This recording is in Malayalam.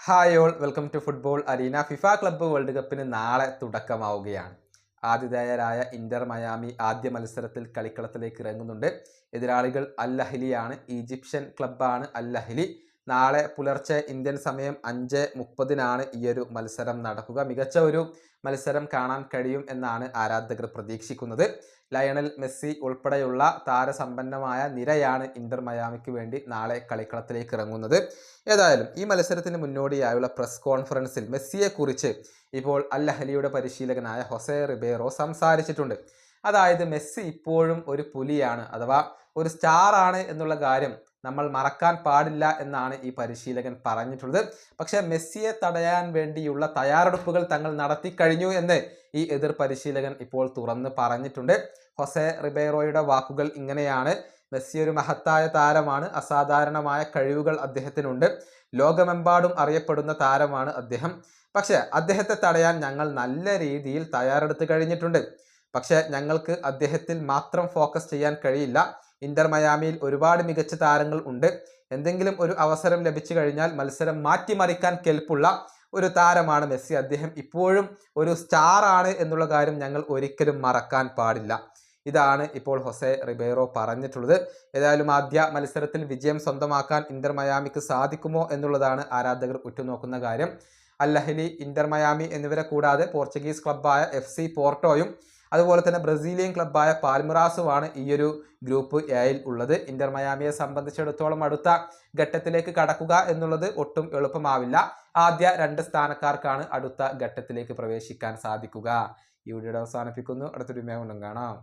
Hi all, welcome to football arena. FIFA club world കപ്പിന് നാളെ തുടക്കമാവുകയാണ്. ആതിഥേയരായ ഇന്റർ മയാമി ആദ്യ മത്സരത്തിൽ കളിക്കളത്തിലേക്ക് ഇറങ്ങുന്നുണ്ട്. എതിരാളികൾ അൽ അഹ്ലിയാണ്. ഈജിപ്ഷ്യൻ ക്ലബ്ബാണ് അൽ അഹ്ലി. നാളെ പുലർച്ചെ ഇന്ത്യൻ സമയം 5:30 ഈ ഒരു മത്സരം നടക്കുക. മികച്ച ഒരു മത്സരം കാണാൻ കഴിയും എന്നാണ് ആരാധകർ പ്രതീക്ഷിക്കുന്നത്. ലയണൽ മെസ്സി ഉൾപ്പെടെയുള്ള താരസമ്പന്നമായ നിരയാണ് ഇന്റർ മയാമിക്ക് വേണ്ടി നാളെ കളിക്കളത്തിലേക്ക് ഇറങ്ങുന്നത്. ഏതായാലും ഈ മത്സരത്തിന് മുന്നോടിയായുള്ള പ്രസ് കോൺഫറൻസിൽ മെസ്സിയെക്കുറിച്ച് ഇപ്പോൾ അൽ അഹ്ലിയുടെ പരിശീലകനായ ഹൊസെ റിബേറോ സംസാരിച്ചിട്ടുണ്ട്. അതായത് മെസ്സി ഇപ്പോഴും ഒരു പുലിയാണ്, അഥവാ ഒരു സ്റ്റാർ ആണ് എന്നുള്ള കാര്യം നമ്മൾ മറക്കാൻ പാടില്ല എന്നാണ് ഈ പരിശീലകൻ പറഞ്ഞിട്ടുള്ളത്. പക്ഷെ മെസ്സിയെ തടയാൻ വേണ്ടിയുള്ള തയ്യാറെടുപ്പുകൾ തങ്ങൾ നടത്തി കഴിഞ്ഞു എന്ന് ഈ എതിർ പരിശീലകൻ ഇപ്പോൾ തുറന്ന് പറഞ്ഞിട്ടുണ്ട്. ഹൊസെ റിബേറോയുടെ വാക്കുകൾ ഇങ്ങനെയാണ്: മെസ്സി ഒരു മഹത്തായ താരമാണ്. അസാധാരണമായ കഴിവുകൾ അദ്ദേഹത്തിനുണ്ട്. ലോകമെമ്പാടും അറിയപ്പെടുന്ന താരമാണ് അദ്ദേഹം. പക്ഷെ അദ്ദേഹത്തെ തടയാൻ ഞങ്ങൾ നല്ല രീതിയിൽ തയ്യാറെടുത്ത് കഴിഞ്ഞിട്ടുണ്ട്. പക്ഷെ ഞങ്ങൾക്ക് അദ്ദേഹത്തിൽ മാത്രം ഫോക്കസ് ചെയ്യാൻ കഴിയില്ല. ഇന്റർ മയാമിയിൽ ഒരുപാട് മികച്ച താരങ്ങൾ ഉണ്ട്. എന്തെങ്കിലും ഒരു അവസരം ലഭിച്ചു കഴിഞ്ഞാൽ മത്സരം മാറ്റിമറിക്കാൻ കെൽപ്പുള്ള ഒരു താരമാണ് മെസ്സി. അദ്ദേഹം ഇപ്പോഴും ഒരു സ്റ്റാർ ആണ് എന്നുള്ള കാര്യം ഞങ്ങൾ ഒരിക്കലും മറക്കാൻ പാടില്ല. ഇതാണ് ഇപ്പോൾ ഹൊസെ റിബേറോ പറഞ്ഞിട്ടുള്ളത്. ഏതായാലും ആദ്യ മത്സരത്തിൽ വിജയം സ്വന്തമാക്കാൻ ഇന്റർ മയാമിക്ക് സാധിക്കുമോ എന്നുള്ളതാണ് ആരാധകർ ഉറ്റുനോക്കുന്ന കാര്യം. അൽ അഹ്ലി, ഇന്റർ മയാമി എന്നിവരെ കൂടാതെ പോർച്ചുഗീസ് ക്ലബ്ബായ FC പോർട്ടോയും അതുപോലെ തന്നെ ബ്രസീലിയൻ ക്ലബ്ബായ പാൽമിറാസുമാണ് ഈ ഒരു ഗ്രൂപ്പ് എയിൽ ഉള്ളത്. ഇന്റർ മയാമിയെ സംബന്ധിച്ചിടത്തോളം അടുത്ത ഘട്ടത്തിലേക്ക് കടക്കുക എന്നുള്ളത് ഒട്ടും എളുപ്പമാവില്ല. ആദ്യ 2 സ്ഥാനക്കാർക്കാണ് അടുത്ത ഘട്ടത്തിലേക്ക് പ്രവേശിക്കാൻ സാധിക്കുക. ഈ വീഡിയോ അവസാനിപ്പിക്കുന്നു. അടുത്തൊരു വീഡിയോ കാണാം.